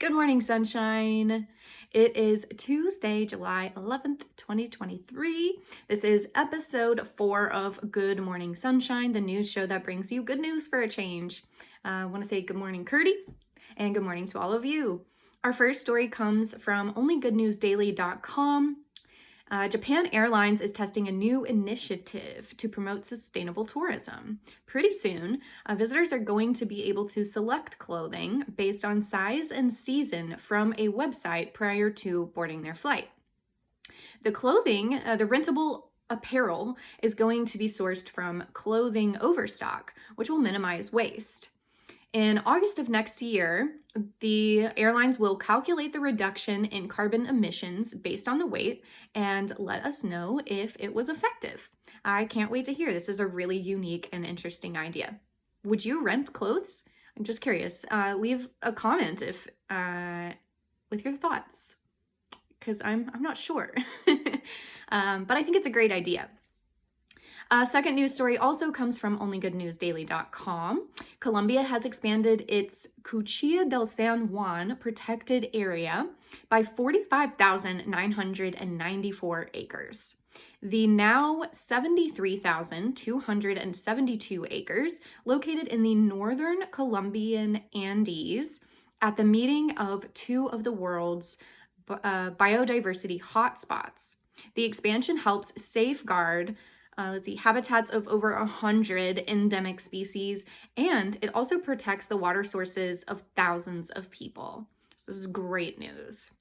Good morning, sunshine. It is Tuesday, July 11th, 2023. This is episode 4 of Good Morning Sunshine, the news show that brings you good news for a change. I want to say good morning, Curdy, and good morning to all of you. Our first story comes from onlygoodnewsdaily.com. Japan Airlines is testing a new initiative to promote sustainable tourism. Pretty soon, visitors are going to be able to select clothing based on size and season from a website prior to boarding their flight. The clothing, the rentable apparel, is going to be sourced from clothing overstock, which will minimize waste. In August of next year, the airlines will calculate the reduction in carbon emissions based on the weight and let us know if it was effective. I can't wait to hear. This is a really unique and interesting idea. Would you rent clothes? I'm just curious. Leave a comment if with your thoughts, because I'm not sure. But I think it's a great idea. Second news story also comes from onlygoodnewsdaily.com. Colombia has expanded its Cuchilla del San Juan protected area by 45,994 acres. The now 73,272 acres located in the northern Colombian Andes at the meeting of two of the world's biodiversity hotspots. The expansion helps safeguard habitats of over 100 endemic species, and it also protects the water sources of thousands of people. So this is great news.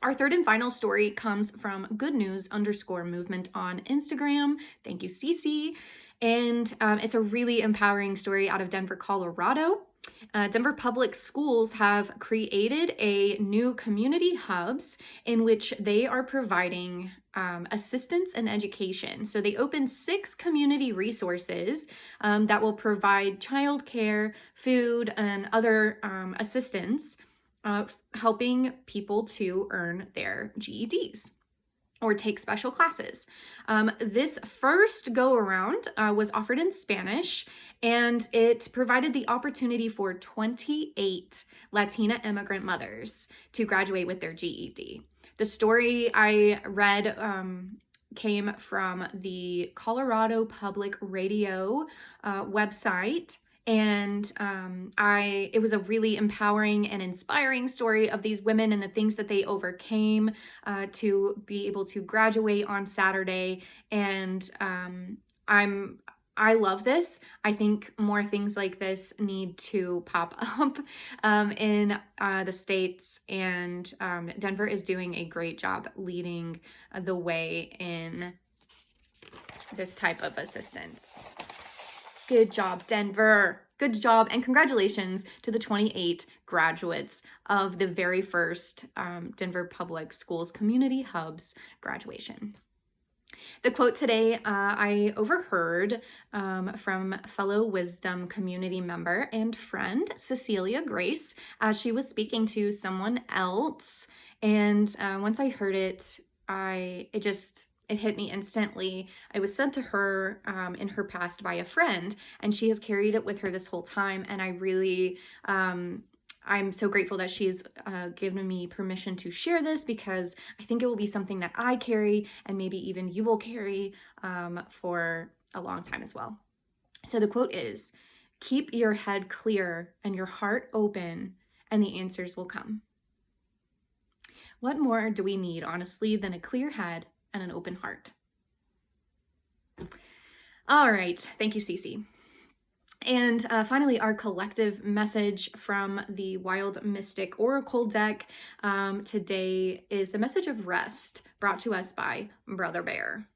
Our third and final story comes from goodnews_movement on Instagram. Thank you, Cece. And it's a really empowering story out of Denver, Colorado. Denver Public Schools have created a new community hubs in which they are providing assistance and education. So they opened 6 community resources that will provide childcare, food, and other assistance, helping people to earn their GEDs or take special classes. This first go around was offered in Spanish, and it provided the opportunity for 28 Latina immigrant mothers to graduate with their GED. The story I read came from the Colorado Public Radio website. And it was a really empowering and inspiring story of these women and the things that they overcame to be able to graduate on Saturday. And I love this. I think more things like this need to pop up in the States, and Denver is doing a great job leading the way in this type of assistance. Good job, Denver. Good job, and congratulations to the 28 graduates of the very first Denver Public Schools Community Hubs graduation. The quote today I overheard from fellow Wisdom community member and friend Cecilia Grace as she was speaking to someone else. And once I heard it, it hit me instantly. It was sent to her in her past by a friend, and she has carried it with her this whole time. And I really, I'm so grateful that she's given me permission to share this, because I think it will be something that I carry, and maybe even you will carry for a long time as well. So the quote is, "Keep your head clear and your heart open, and the answers will come." What more do we need, honestly, than a clear head and an open heart? All right. Thank you, Cece. And finally, our collective message from the Wild Mystic Oracle deck today is the message of rest, brought to us by Brother Bear.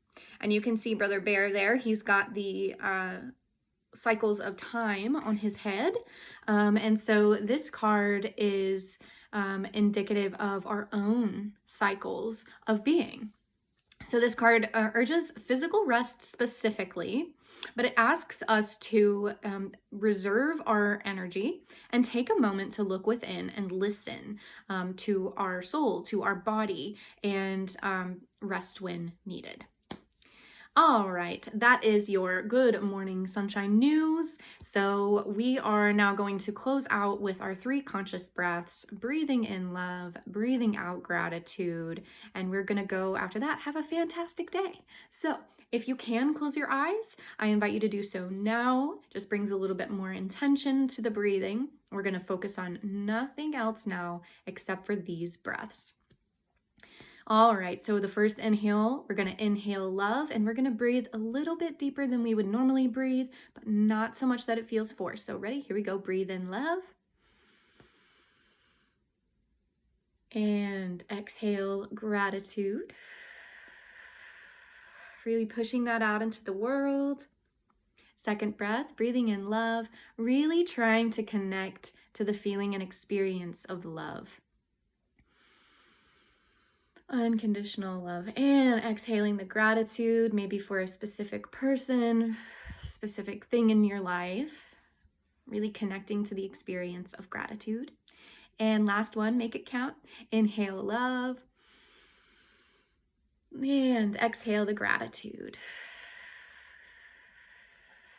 And you can see Brother Bear there. He's got the cycles of time on his head. And so this card is indicative of our own cycles of being. So this card urges physical rest specifically, but it asks us to reserve our energy and take a moment to look within and listen to our soul, to our body, and rest when needed. All right, that is your Good Morning Sunshine news. So we are now going to close out with our 3 conscious breaths, breathing in love, breathing out gratitude, and we're going to go after that. Have a fantastic day. So if you can close your eyes, I invite you to do so now. Just brings a little bit more intention to the breathing. We're going to focus on nothing else now except for these breaths. All right, so the first inhale, we're going to inhale love, and we're going to breathe a little bit deeper than we would normally breathe, but not so much that it feels forced. So ready? Here we go. Breathe in love. And exhale gratitude. Really pushing that out into the world. Second breath, breathing in love, really trying to connect to the feeling and experience of love. Unconditional love. And exhaling the gratitude, maybe for a specific person, specific thing in your life. Really connecting to the experience of gratitude. And last one, make it count. Inhale love. And exhale the gratitude.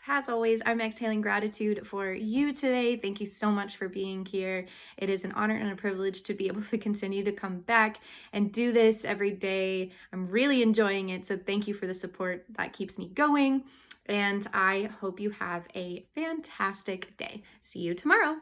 As always, I'm exhaling gratitude for you today. Thank you so much for being here. It is an honor and a privilege to be able to continue to come back and do this every day. I'm really enjoying it. So thank you for the support that keeps me going. And I hope you have a fantastic day. See you tomorrow.